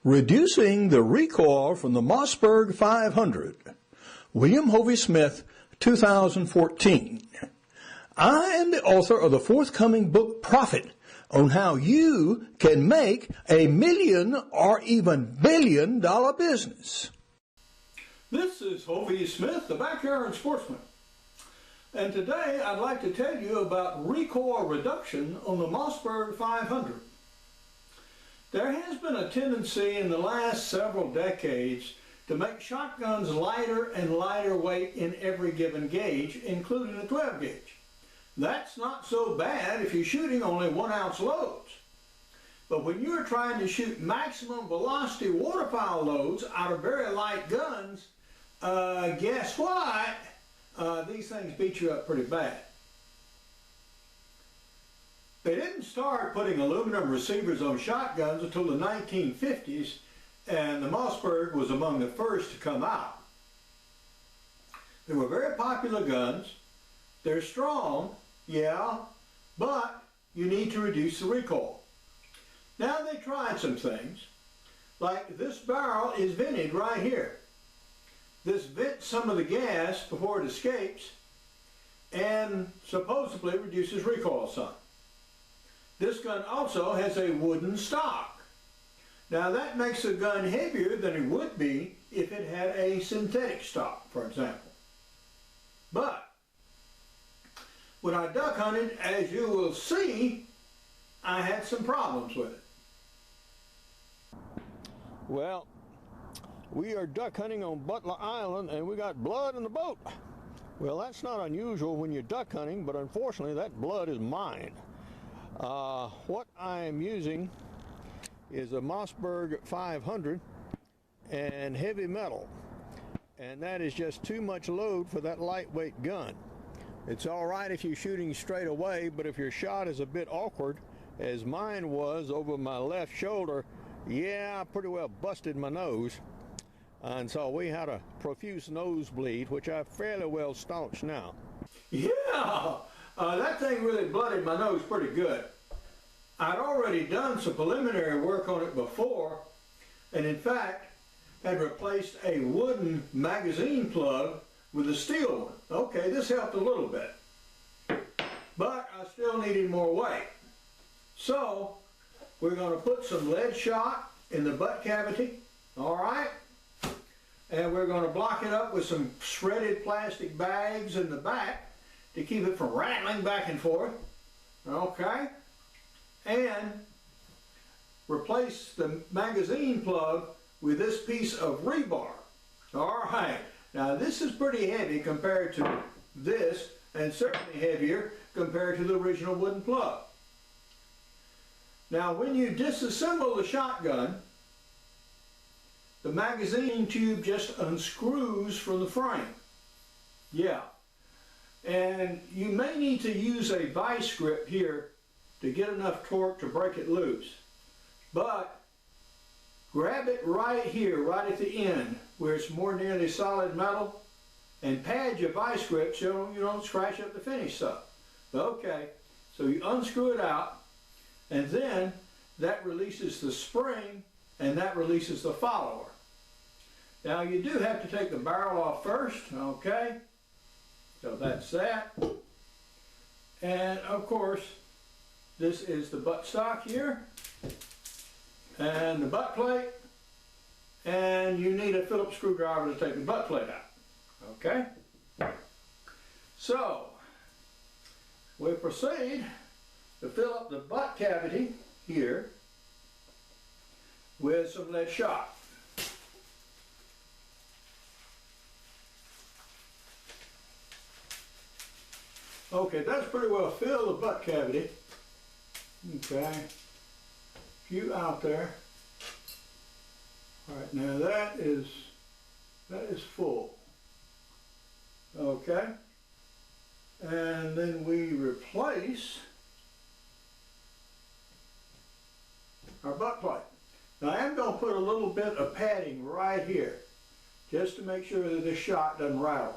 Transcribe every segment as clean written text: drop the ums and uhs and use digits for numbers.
Reducing the Recoil from the Mossberg 500. William Hovey Smith, 2014. I am the author of the forthcoming book, Profit, on how you can make $1 million or even billion-dollar business. This is Hovey Smith, the backyard sportsman. And today I'd like to tell you about recoil reduction on the Mossberg 500. There has been a tendency in the last several decades to make shotguns lighter and lighter weight in every given gauge, including the 12 gauge. That's not so bad if you're shooting only 1 ounce loads. But when you're trying to shoot maximum velocity waterfowl loads out of very light guns, guess what? These things beat you up pretty bad. They didn't start putting aluminum receivers on shotguns until the 1950s, and the Mossberg was among the first to come out. They were very popular guns. They're strong, yeah, but you need to reduce the recoil. Now they tried some things, like this barrel is vented right here. This vents some of the gas before it escapes and supposedly reduces recoil some. This gun also has a wooden stock. Now that makes the gun heavier than it would be if it had a synthetic stock, for example. But when I duck hunted, as you will see, I had some problems with it. Well, we are duck hunting on Butler Island and we got blood in the boat. Well, that's not unusual when you're duck hunting, but unfortunately that blood is mine. What I am using is a Mossberg 500 and heavy metal, and that is just too much load for that lightweight gun. It's all right if you're shooting straight away, but if your shot is a bit awkward, as mine was over my left shoulder, yeah, I pretty well busted my nose, and so we had a profuse nosebleed, which I fairly well staunched now. Yeah! That thing really blooded my nose pretty good. I'd already done some preliminary work on it before, and in fact had replaced a wooden magazine plug with a steel one. Okay, this helped a little bit, but I still needed more weight. So we're going to put some lead shot in the butt cavity, all right? And we're going to block it up with some shredded plastic bags in the back to keep it from rattling back and forth, okay? And replace the magazine plug with this piece of rebar. All right, now this is pretty heavy compared to this, and certainly heavier compared to the original wooden plug. Now when you disassemble the shotgun, the magazine tube just unscrews from the frame. Yeah. And you may need to use a vice grip here to get enough torque to break it loose. But grab it right here, right at the end, where it's more nearly solid metal, and pad your vice grip so you don't scratch up the finish stuff. Okay, so you unscrew it out, and then that releases the spring, and that releases the follower. Now you do have to take the barrel off first, okay? So that's that. And of course, this is the butt stock here, and the butt plate, and you need a Phillips screwdriver to take the butt plate out, okay? So, we proceed to fill up the butt cavity here with some lead shot. Okay, that's pretty well filled the butt cavity. Okay, few out there. All right, now that is full. Okay, and then we replace our butt plate. Now I am going to put a little bit of padding right here, just to make sure that this shot doesn't rattle.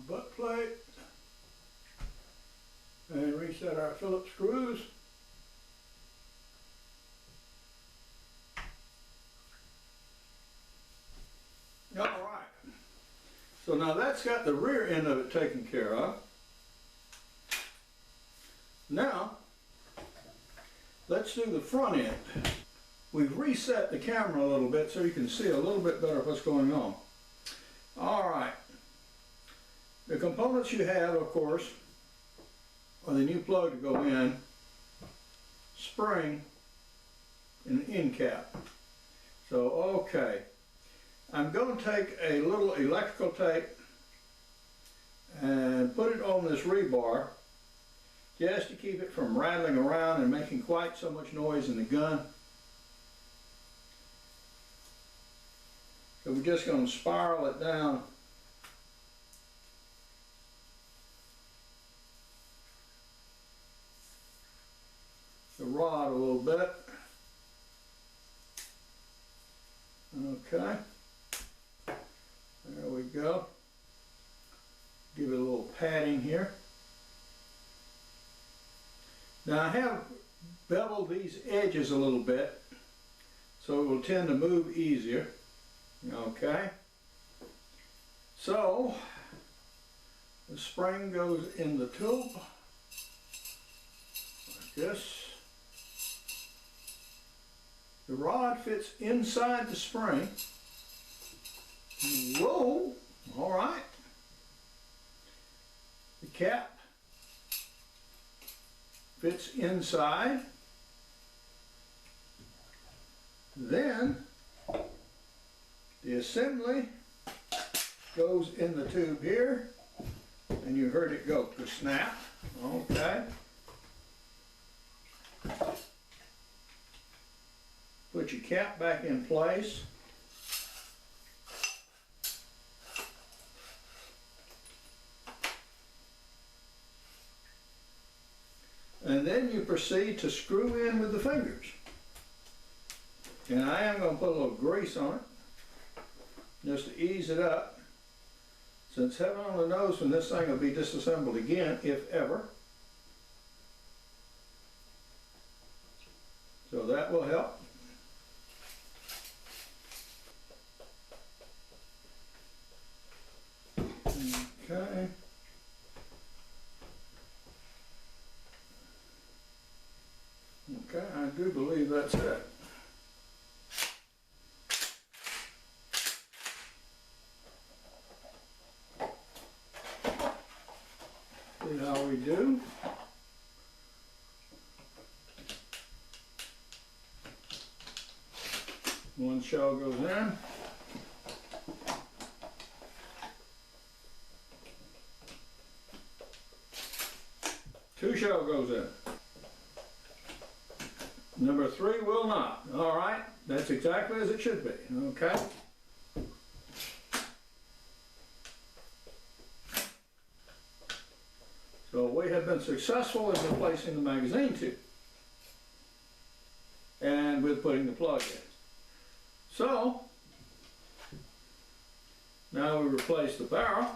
Butt plate, and reset our Phillips screws. All right. So now that's got the rear end of it taken care of. Now, let's do the front end. We've reset the camera a little bit so you can see a little bit better what's going on. All right. The components you have, of course, are the new plug to go in, spring, and an end cap. So, okay. I'm going to take a little electrical tape and put it on this rebar just to keep it from rattling around and making quite so much noise in the gun. So we're just going to spiral it down the rod a little bit. Okay. There we go. Give it a little padding here. Now I have beveled these edges a little bit so it will tend to move easier. Okay. So the spring goes in the tube like this. The rod fits inside the spring. Whoa, all right. The cap fits inside. Then the assembly goes in the tube here, and you heard it go snap. Okay. Put your cap back in place. And then you proceed to screw in with the fingers. And I am going to put a little grease on it, just to ease it up. Since heaven only knows when this thing will be disassembled again, if ever. So that will help. Okay. Okay, I do believe that's it. See how we do. One shell goes in. Two shell goes in. Number 3 will not. All right, that's exactly as it should be. Okay. So we have been successful in replacing the magazine tube and with putting the plug in. So now we replace the barrel.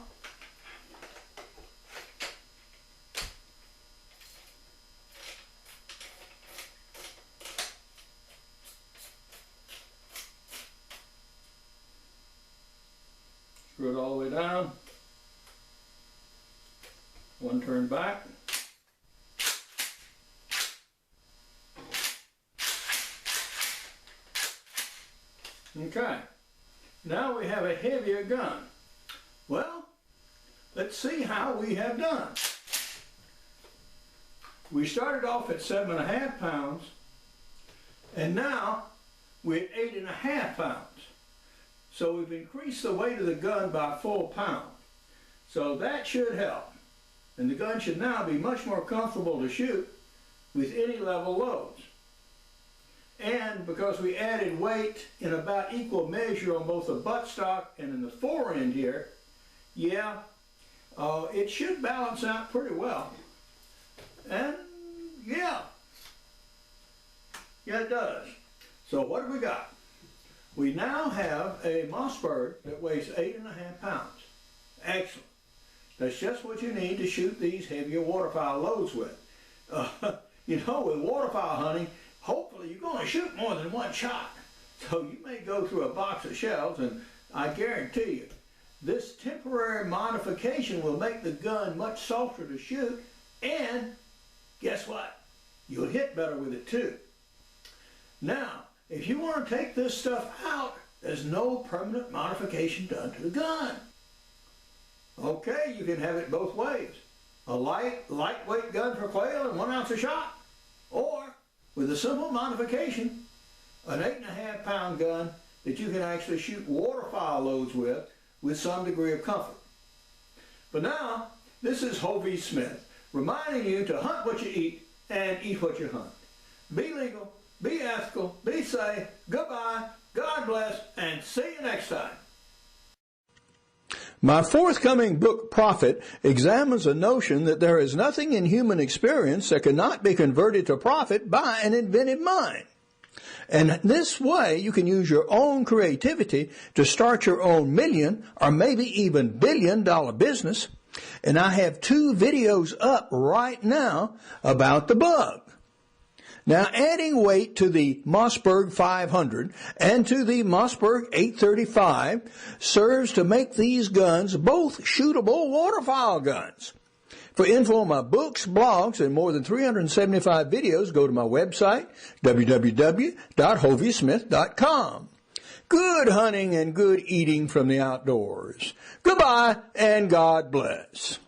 Screw it all the way down. One turn back. Okay. Now we have a heavier gun. Well, let's see how we have done. We started off at 7.5 pounds, and now we're at 8.5 pounds. So we've increased the weight of the gun by a full pound. So that should help. And the gun should now be much more comfortable to shoot with any level loads. And because we added weight in about equal measure on both the buttstock and in the fore end here, yeah, it should balance out pretty well. And yeah, it does. So what have we got? We now have a Mossberg that weighs 8.5 pounds. Excellent. That's just what you need to shoot these heavier waterfowl loads with. with waterfowl hunting, hopefully you're going to shoot more than one shot. So you may go through a box of shells, and I guarantee you, this temporary modification will make the gun much softer to shoot, and guess what? You'll hit better with it too. Now, if you want to take this stuff out, there's no permanent modification done to the gun. Okay, you can have it both ways. A lightweight gun for quail and 1 ounce a shot. Or, with a simple modification, an 8.5 pound gun that you can actually shoot waterfowl loads with some degree of comfort. But now, this is Hovey Smith, reminding you to hunt what you eat and eat what you hunt. Be legal, be ethical, be safe, goodbye, God bless, and see you next time. My forthcoming book, Profit, examines the notion that there is nothing in human experience that cannot be converted to profit by an inventive mind. And this way, you can use your own creativity to start your own million or maybe even billion-dollar business. And I have 2 videos up right now about the bug. Now, adding weight to the Mossberg 500 and to the Mossberg 835 serves to make these guns both shootable waterfowl guns. For info on my books, blogs, and more than 375 videos, go to my website, www.hoveysmith.com. Good hunting and good eating from the outdoors. Goodbye, and God bless.